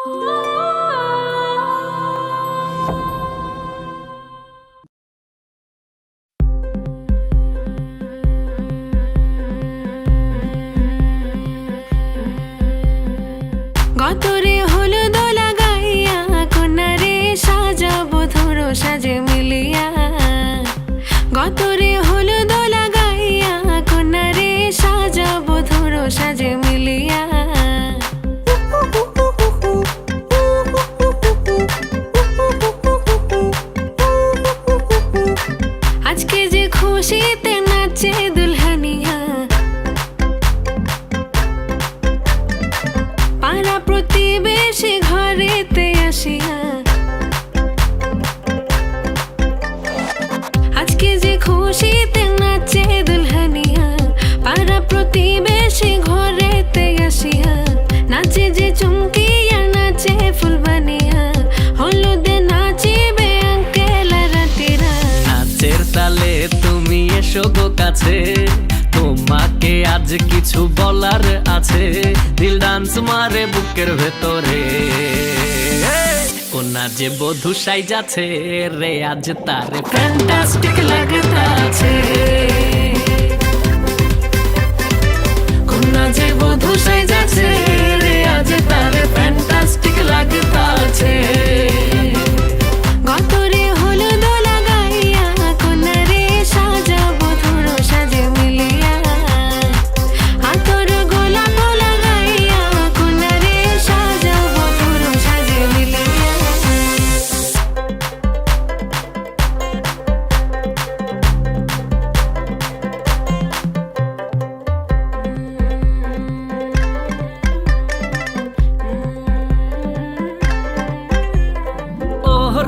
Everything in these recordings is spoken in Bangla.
গতরে হলুদ লাগাইয়া কন্যারে সাজাবো ধরো সাজে মিলিয়া। গতরে হলুদ লাগাইয়া কন্যারে সাজাবো ধরো সাজে মিলিয়া। আজকে যে খুশিতে নাচে দুলহানিয়া, পাড়া প্রতিবেশী ঘরেতে আসিয়া। আজকে যে খুশিতে নাচে দুলহানিয়া, পাড়া প্রতিবেশী ঘরেতে আসিয়া। নাচে যে চুমকিয়া নাচে ফুলবানিয়া, হলুদে নাচিবে আঙ্কেল রাতিরা। নাচের তালে তুমি এসো গো কাছে, তোমাকে আজ কিছু বলার আছে। দিল ডান্স মারে বুকের ভেতরে, কোনা যে বধূ সাইজাছে রে আজ তারে ফ্যান্টাস্টিক লাগতাছে। কোনা যে বধূ সাইজাছে রে আজ তারে ফ্যান্টাস্টিক লাগতাছে। গতরে হলুদ লাগাইয়া কন্যারে সাজাবো ধরো সাজে মিলিয়া। আতর গোলাপ লাগাইয়া কন্যারে সাজাবো ধরো সাজে মিলিয়া।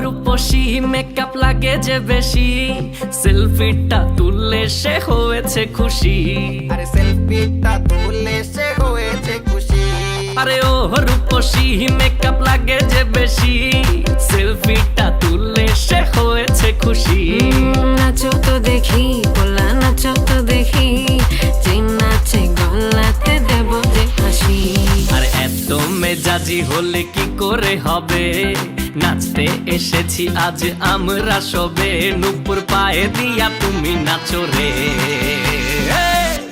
রূপসী মেকআপ লাগে যে বেশি, সেলফিটা তুললে সে হয়েছে খুশি। আরে সেলফিটা তুললে সে হয়েছে খুশি। আরে ও রূপসী মেকআপ লাগে যে বেশি, সেলফিটা তুললে সে হয়েছে খুশি। নাচো তো দেখি পোলা নাচো তো দেখি, যে নাচে গলাতে দেব যে হাসি। আর এত মেজাজি হলে কি করে হবে, নাচতে এসেছি আজ আমরা সবে। নুপুর পায়ে দিয়া তুমি নাচো রে,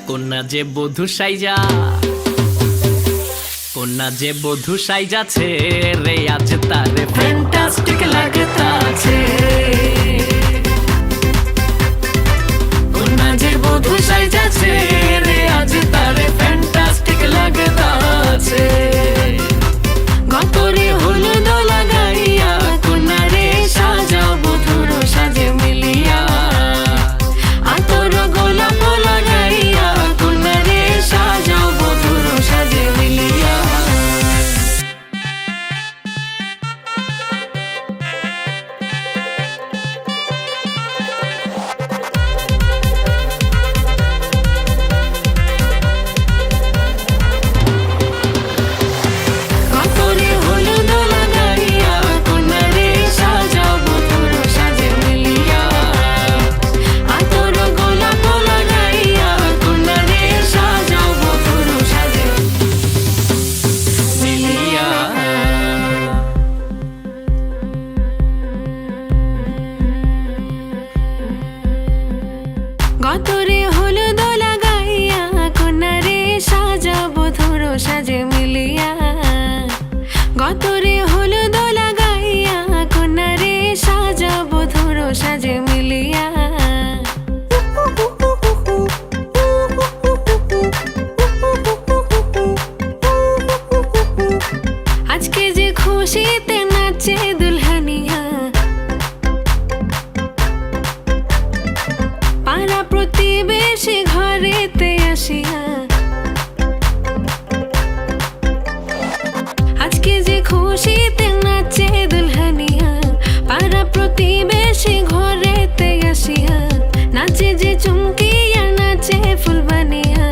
কোনা যে বধূ সাইজা, কোনা যে বধূ সাইজাছে রে আজ তারে ফ্যান্টাস্টিক লাগতাছে। কোনা যে বধূ সাইজাছে রে আজ তারে ফ্যান্টাস্টিক লাগতাছে। গতরে হলুদ লাগাইয়া কন্যারে সাজাবো ধরো সাজে মিলিয়া। আতর গোলাপ লাগাইয়া কন্যারে সাজাবো ধরো সাজে মিলিয়া। গতরে হলুদ লাগাইয়া কন্যারে সাজাবো ধরো সাজে মিলিয়া। আতর গোলাপ লাগাইয়া কন্যারে সাজাবো ধরো সাজে মিলিয়া। গতরে হলুদ লাগাইয়া কন্যারে সাজাবো ধরো সাজে মিলিয়া। গতরে হলুদ লাগাইয়া কন্যারে সাজাবো ধরো সাজে মিলিয়া। আজকে যে খুশিতে নাচে দুলহানিয়া, পাড়া প্রতিবেশী ঘরেতে আসিয়া। আজকে যে খুশিতে নাচে দুলহানিয়া, পাড়া প্রতিবেশী ঘরেতে আসিয়া। নাচে যে চুমকিয়া নাচে ফুলবানিয়া,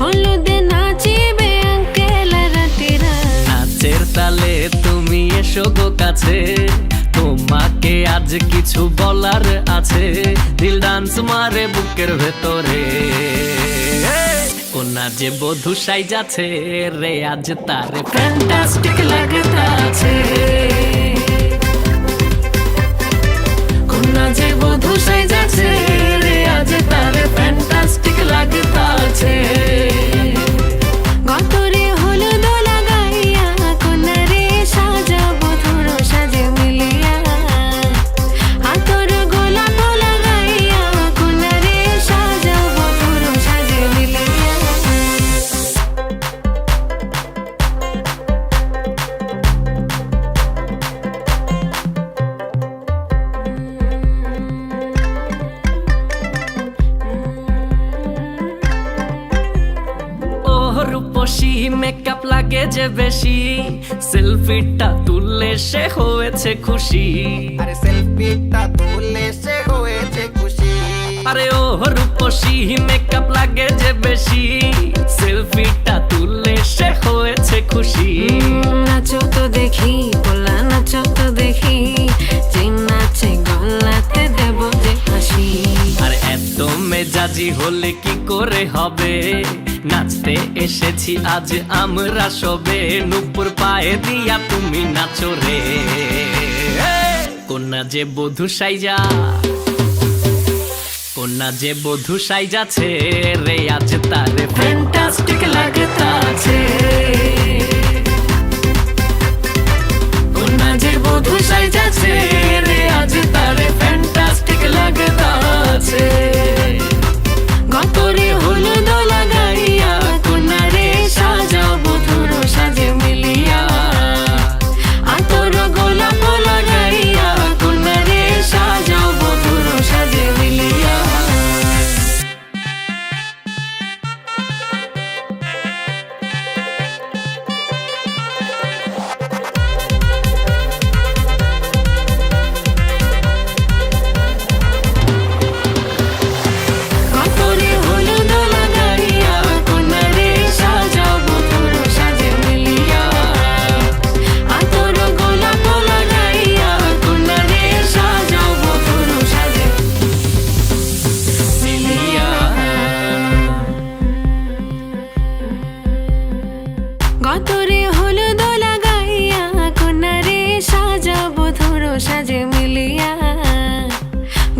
হলুদে নাচিবে আঙ্কেল রাতিরা। নাচের তালে তুমি এসো গো কাছে, তোমাকে আজ কিছু বলার আছে। দিল ডান্স মারে বুকের ভেতরে, কোনা যে বধূ সাইজাছে রে আজ তারে ফ্যান্টাস্টিক লাগতাছে। লাগে যে বেশি সেলফিটা তুললে সে হয়েছে খুশি আরে সেলফিটা তুলে সে হয়েছে খুশি আরে ও রূপসী মেকআপ লাগে যে বেশি সেলফিটা তুললে সে হয়েছে খুশি নাচো তো দেখি পোলা নাচো তো দেখি যে নাচে গলাতে দেব যে হাসি আর এত মেজাজি হলে কি করে হবে নাচতে এসেছি আজ আমরা সবে নুপুর পায়ে দিয়া তুমি নাচো রে কন্যা যে বধূ সাইজা কন্যা যে বধূ সাইজাছে রে আজ তারে ফ্যান্টাস্টিক লাগতাছে কন্যা যে বধূ সাইজাছে রে আজ তারে ফ্যান্টাস্টিক লাগতাছে গতরে হলুদ লাগাইয়া কোনারে সাজাও বধুর সাজে মিলিয়া আতর গোলাপ লাগাইয়া কোনারে সাজাও বধুর সাজে মিলিয়া গতরে হলুদ লাগাইয়া কোনারে সাজাও বধুর সাজে মিলিয়া আতর গোলাপ লাগাইয়া কোনারে সাজাও বধুর সাজে মিলিয়া গতরে হলুদ লাগাইয়া কোনারে সাজাও বধুর সাজে মিলিয়া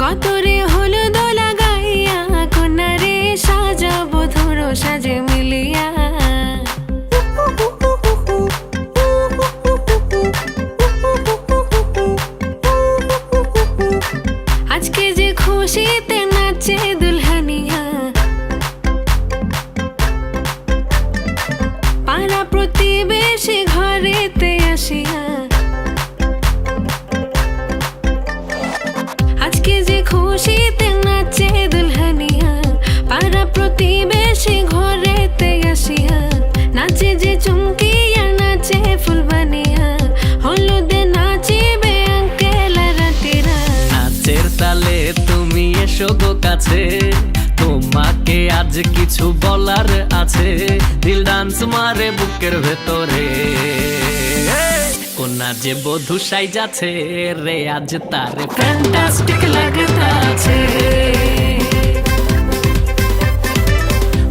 গতরে হলুদ লাগাইয়া কোনারে সাজাও বধুর সাজে মিলিয়া আজকে যে খুশিতে নাচে দুলহানিয়া পাড়া প্রতিবেশী ঘরেতে আসিয়া আজকে যে খুশিতে নাচে দুলহানিয়া পাড়া প্রতিবেশী ঘরেতে আসিয়া নাচে যে চুমকিয়া নাচে ফুলবানিয়া হলুদে নাচিবে আঙ্কেল রাতিরা নাচের তালে তুমি এসো গো কাছে তোমাকে আজ কিছু বলার আছে দিল ডান্স মারে বুকের ভেতরে কন্যা যে বধূ সাইজাছে রে আজ তারে ফ্যান্টাস্টিক লাগতাছে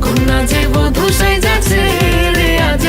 কন্যা যে বধূ সাইজাছে রে আজ